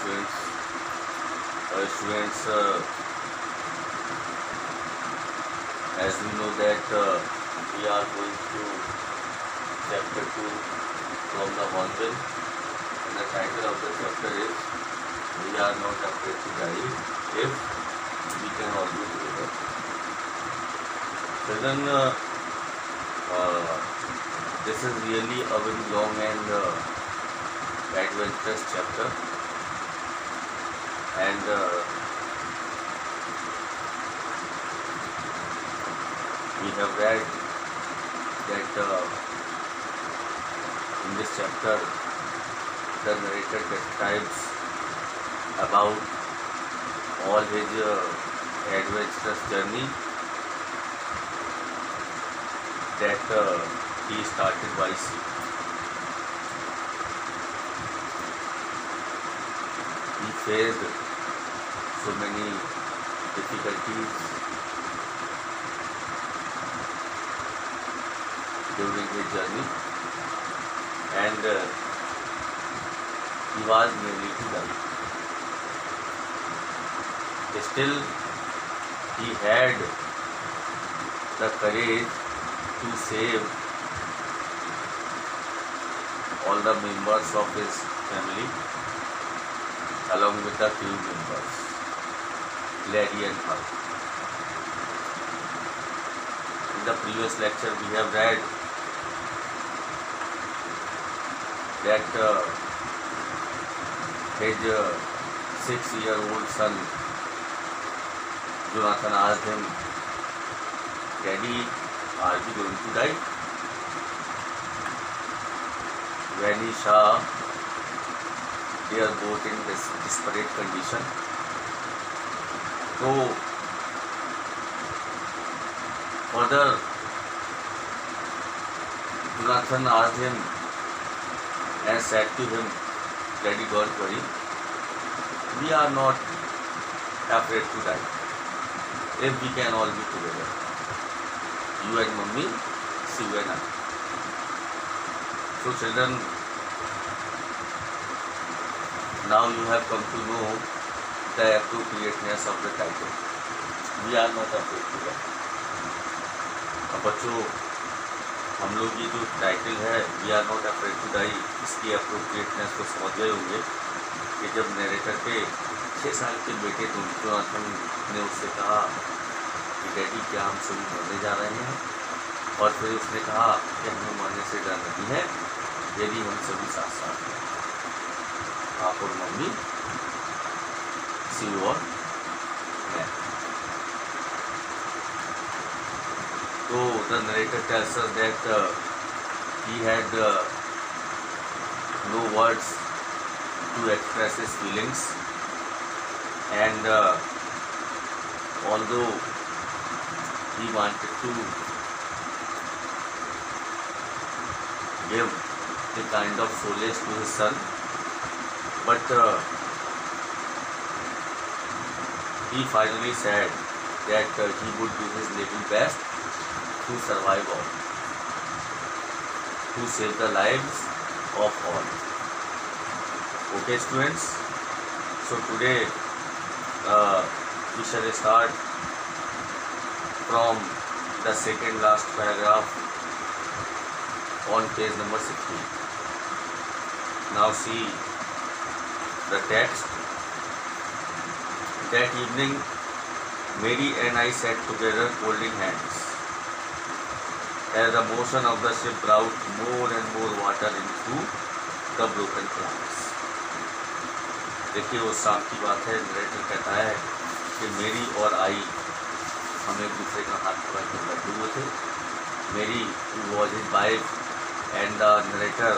students. Students, as we know that we are going to chapter 2 from the Hornbill, and the title of the chapter is "We are not afraid to die if we can all be together." Children, this is really a very long and adventurous chapter, and we have read that in this chapter the narrator describes about all his adventurous journey that he started by sea. He faced so many difficulties during his journey, and he was nearly to die. Still, he had the courage to save all the members of his family along with the crew members, Larry and her. In the previous lecture we have read that his 6-year-old son Jonathan asked him, "Daddy, are we going to die?" When he saw their boat in this desperate condition, so further Jonathan asked him and said to him, "Daddy, don't worry, we are not afraid to die if we can all be together. You and Mummy, Sue and I." So children, now you have come to know the appropriateness of the title. We are not afraid to die. अब बच्चों, हम लोग ये जो title है we are not afraid to die, इसकी appropriateness को समझ गए होंगे कि जब नरेटर के 6 साल के बेटे जोनाथन ने उससे कहा कि डैडी क्या हम सभी मरने जा रहे हैं, और फिर उसने कहा कि हमें मरने से डर नहीं है यदि हम सभी साथ साथ हैं, आप और मम्मी, शिव और मैं. So the narrator tells us that he had no words to express his feelings, and although he wanted to give a kind of solace to his son, but he finally said that he would do his level best to survive all, to save the lives of all. Okay students, so today we shall start from the second last paragraph on page number 16. Now see the text. That evening Mary and I sat together holding hands as the motion of the ship brought more and more water into the broken planks. देखिए वो शाम की बात है, narrator कहता है कि मेरी और आई हम एक दूसरे का हाथ पकड़ कर बैठे हुए थे. मेरी was his wife and the narrator,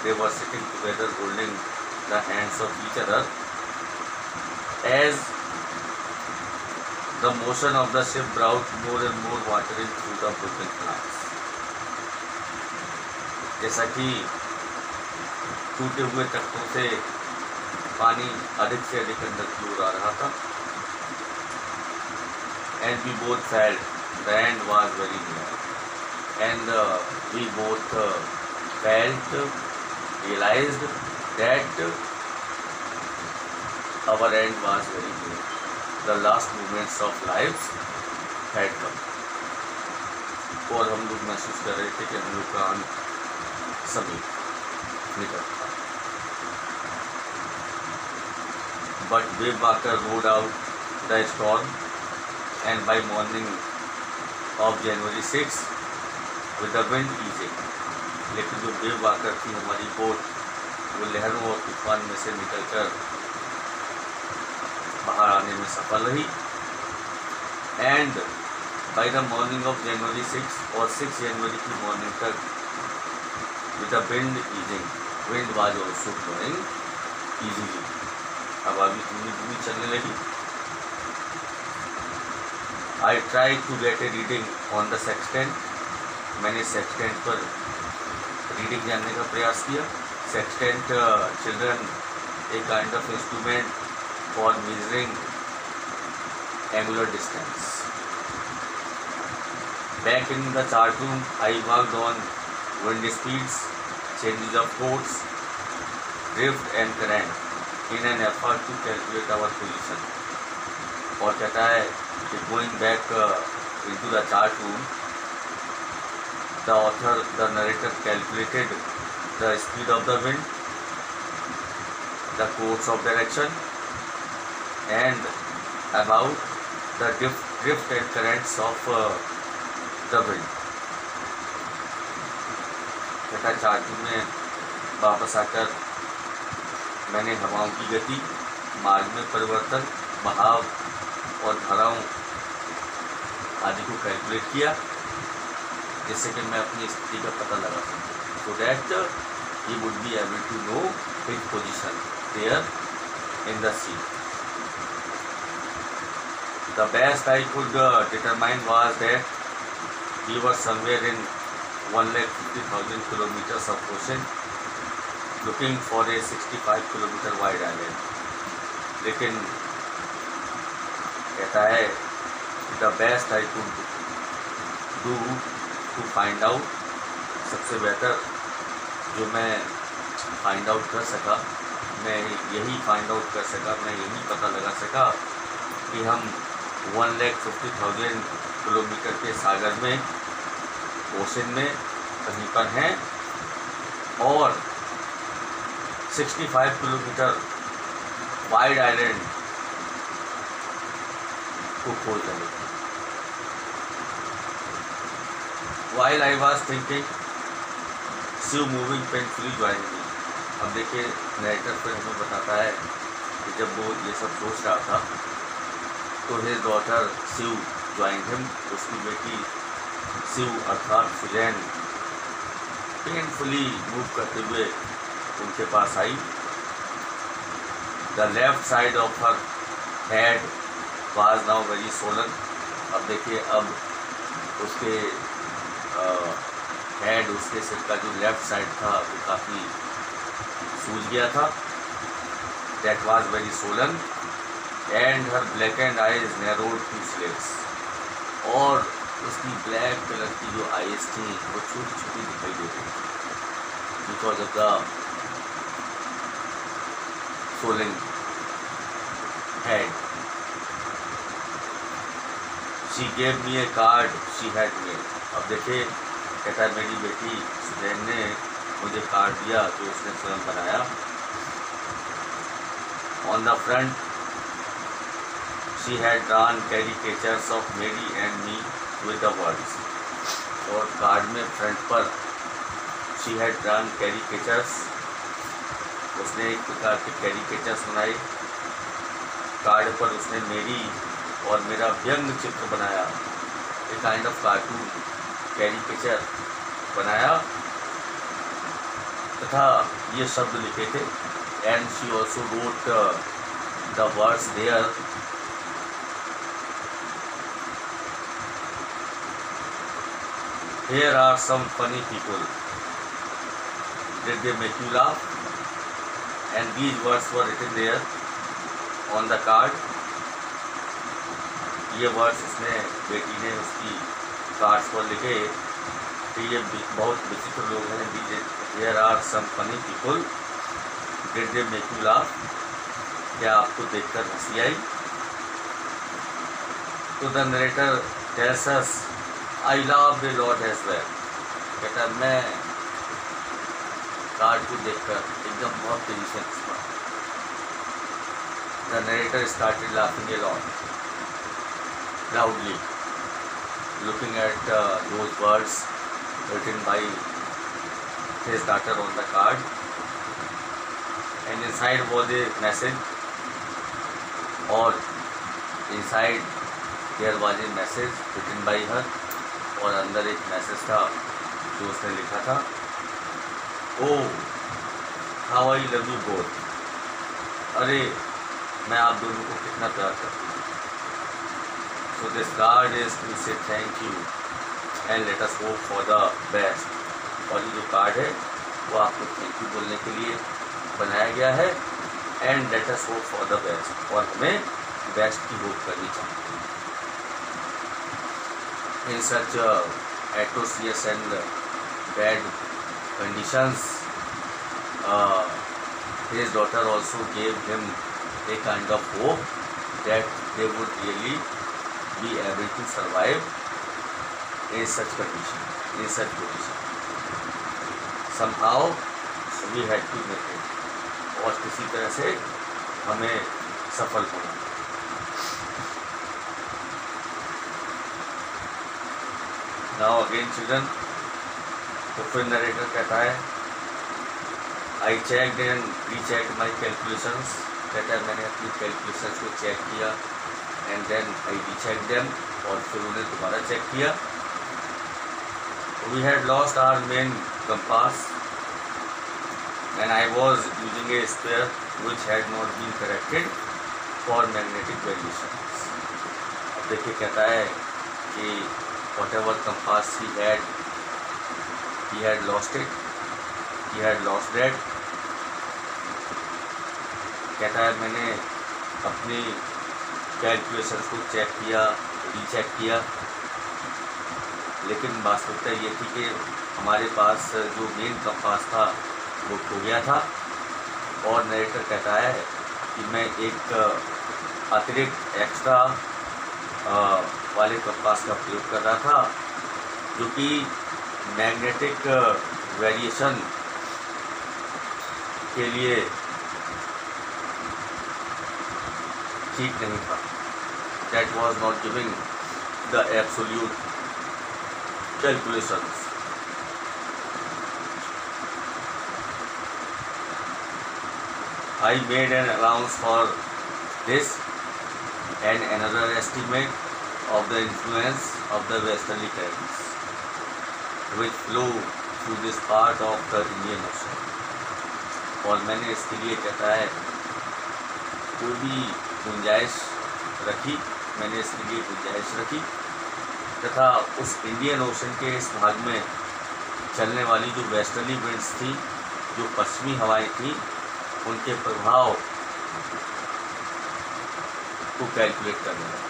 they were sitting together holding the hands of each other as the motion of the ship brought more and more water into the broken planks. जैसा कि टूटे हुए तख्तों से पानी अधिक से अधिक अंदर की ओर आ रहा था, and we both felt the end was very near, and we both realized that our end was very near. The last moments of lives had come. और हम लोग महसूस कर रहे थे कि हम लोग का अंत समीप निकट था. But Wavemaker rode out the storm, and by morning of January 6 with the wind easing. लेकिन जो वेववाकर थी हमारी बोट, वो लहरों और तूफान में से निकलकर बाहर आने में सफल रही. And by the morning of January 6 और 6 जनवरी की मॉर्निंग तक with the wind easing, wind was also blowing easily. अब अभी धीमी चलने लगी. I try to get a reading on the sextant. मैंने सेक्सटेंट पर रीडिंग जानने का प्रयास किया. Sextant children a kind of instrument for measuring angular distance. Back in the chart room I worked on wind speeds, changes of course, drift and current in an effort to calculate our position. और कहता है कि going back into the chart room, the narrator calculated the speed of the wind, the course of direction, and about the drift and currents of the wind. तथा chart में वापस आकर मैंने हवाओं की गति, मार्ग में परिवर्तन, बहाव और धाराओं आदि को कैलकुलेट किया, जिससे कि मैं अपनी स्थिति का पता लगा सकूँ. So that he would be able to know his position there in the sea. The best I could determine was that he was somewhere in 150,000 kilometers of ocean, looking for a 65 kilometer wide island. लेकिन कहता है the best I could do to find out, सबसे बेहतर जो मैं find out कर सका, मैं यही find out कर सका, मैं यही पता लगा सका कि हम 150,000 किलोमीटर के सागर में, ओशन में कहीं पर हैं और 65 किलोमीटर वाइड आइलैंड को खोज रहे थे. While I was thinking, Shiv moving painfully joined me. अब देखिए नरेटर फिर हमें बताता है कि जब वो ये सब सोच रहा था तो his daughter Shiv joined him. उसकी बेटी शिव अर्थात सुजैन पेनफुली मूव करते हुए उनके पास आई. The left side of her head was now very swollen. अब देखिए अब उसके हेड, उसके सिर का जो लेफ्ट साइड था वो काफ़ी सूज गया था. That was very Solan and her black and eyes narrowed two slits. और उसकी ब्लैक कलर की जो आईज थी वो छोटी छोटी दिखाई दे रही थी, because of the soling head. She gave me A card she had made. अब देखिए कहता है मेरी बेटी सुजैन ने मुझे कार्ड दिया जो उसने स्वयं बनाया. On the front she had drawn caricatures of Mary and me with the words. और कार्ड में फ्रंट पर she had drawn caricatures, उसने एक प्रकार के कैरिकेचर्स बनाए. कार्ड पर उसने मेरी और मेरा व्यंग चित्र बनाया, एक काइंड ऑफ कार्टून कैरिकेचर बनाया तथा ये शब्द लिखे थे. And she also wrote the words there. Here are some funny people. Did they make you laugh? And these words were written there on the card. ये वर्ड्स उसने, बेटी ने उसकी कार्ड्स पर लिखे कि ये बहुत विचित्र लोग हैं. Here are some funny people. Did they make you laugh? क्या आपको देखकर हंसी आई? तो the narrator tells us, I love the lot as well. कहता मैं कार्ड को देखकर एकदम बहुत तेजी से हंस पड़ा। The narrator started laughing a lot loudly, looking at those words written by his daughter on the card, and inside was a message, or inside there was a message written by her, और अंदर एक message था जो उसने लिखा था, Oh, how I love you both। अरे मैं आप दोनों को कितना प्यार करती हूँ। So this card is to say thank you and let us hope for the best। और ये जो कार्ड है वो आपको थैंक यू बोलने के लिए बनाया गया है, and let us hope for the best, और हमें बेस्ट की होप करनी चाहिए। In such atrocious and bad conditions, his daughter also gave him a kind of hope that they would really be able to survive in such condition, in such position। Somehow we had to make it, और किसी तरह से हमें सफल होना। Now again children, तो फिर narrator कहता है, I checked and rechecked my calculations। कहता है मैंने अपनी कैलकुलेशंस को चेक किया, and then I rechecked them, और फिर उन्हें दोबारा चेक किया। We had lost our main compass and I was using a spare which had not been corrected for magnetic variations। अब देखिए कहता है कि whatever compass he had lost it, he had lost that। कहता है मैंने अपनी कैलकुलेशंस को चेक किया, रीचेक किया, लेकिन वास्तविकता ये थी कि हमारे पास जो मेन कंपास था वो खो गया था। और नरेटर कहता है कि मैं एक अतिरिक्त एक्स्ट्रा वाले कंपास का प्रयोग कर रहा था, जो कि मैग्नेटिक वेरिएशन के लिए ठीक नहीं था। That was not giving the absolute calculations। I made an allowance for this and another estimate of the influence of the westerly currents which flow through this part of the Indian Ocean। और मैंने इसके लिए कहता है कोई भी गुंजाइश रखी, मैंने इसके लिए गुंजाइश रखी, तथा उस इंडियन ओशन के इस भाग में चलने वाली जो वेस्टर्ली विंड्स थी, जो पश्चिमी हवाएं थी, उनके प्रभाव को कैलकुलेट करने लगा।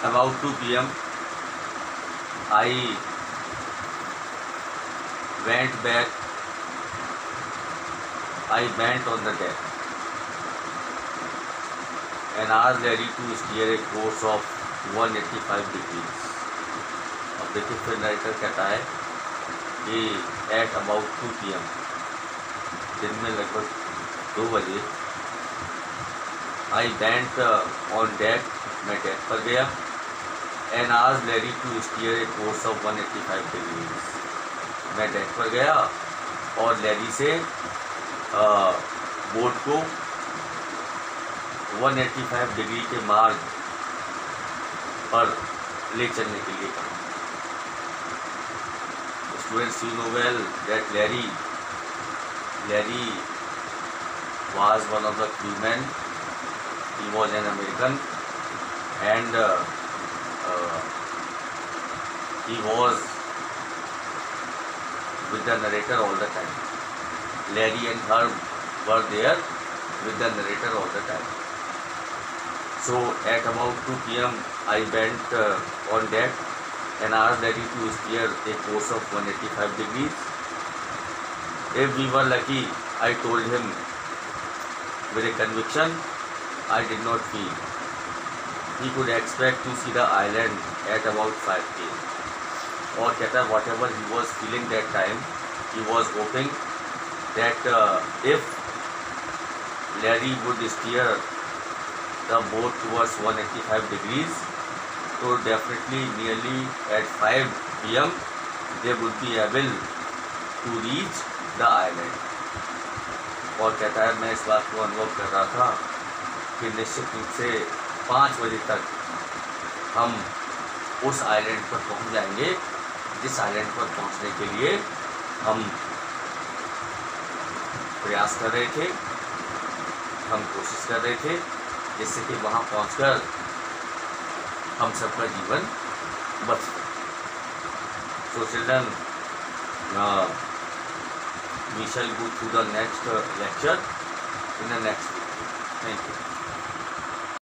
About 2 PM I went back, I went on the deck and asked Larry to steer a course of 185 degrees। अब देखिए फिर नरेटर कहता है कि at about 2 PM, दिन में लगभग 2 बजे, I went on deck, मैं डेक पर गया, and asked Larry to steer a course of 185 degrees। मैं डेक पर गया और लैरी से बोट को 185 डिग्री के मार्ग पर ले चलने के लिए कहा। Students, you know well that Larry was one of the crewmen। He was an American and he was with the narrator all the time। Larry and Herb were there with the narrator all the time। So at about 2 PM I went on deck and are ready to steer a course of 185 degrees. If we were lucky, I told him with a conviction I did not feel. He could expect to see the island at about 5 p.m. और कहता है whatever he was feeling that time, he was hoping that if Larry would steer the boat towards 185 degrees, so definitely nearly at 5 p.m. they would be able to reach the island. और कहता है मैं इस बात को अनुभव कर रहा था कि निश्चित रूप से 5 बजे तक हम उस आइलैंड पर पहुंच जाएंगे जिस आइलैंड पर पहुंचने के लिए हम प्रयास कर रहे थे, हम कोशिश कर रहे थे, जिससे कि वहां पहुंचकर हम सबका जीवन बच सके. So children, we shall go through the next lecture in the next video. Thank you.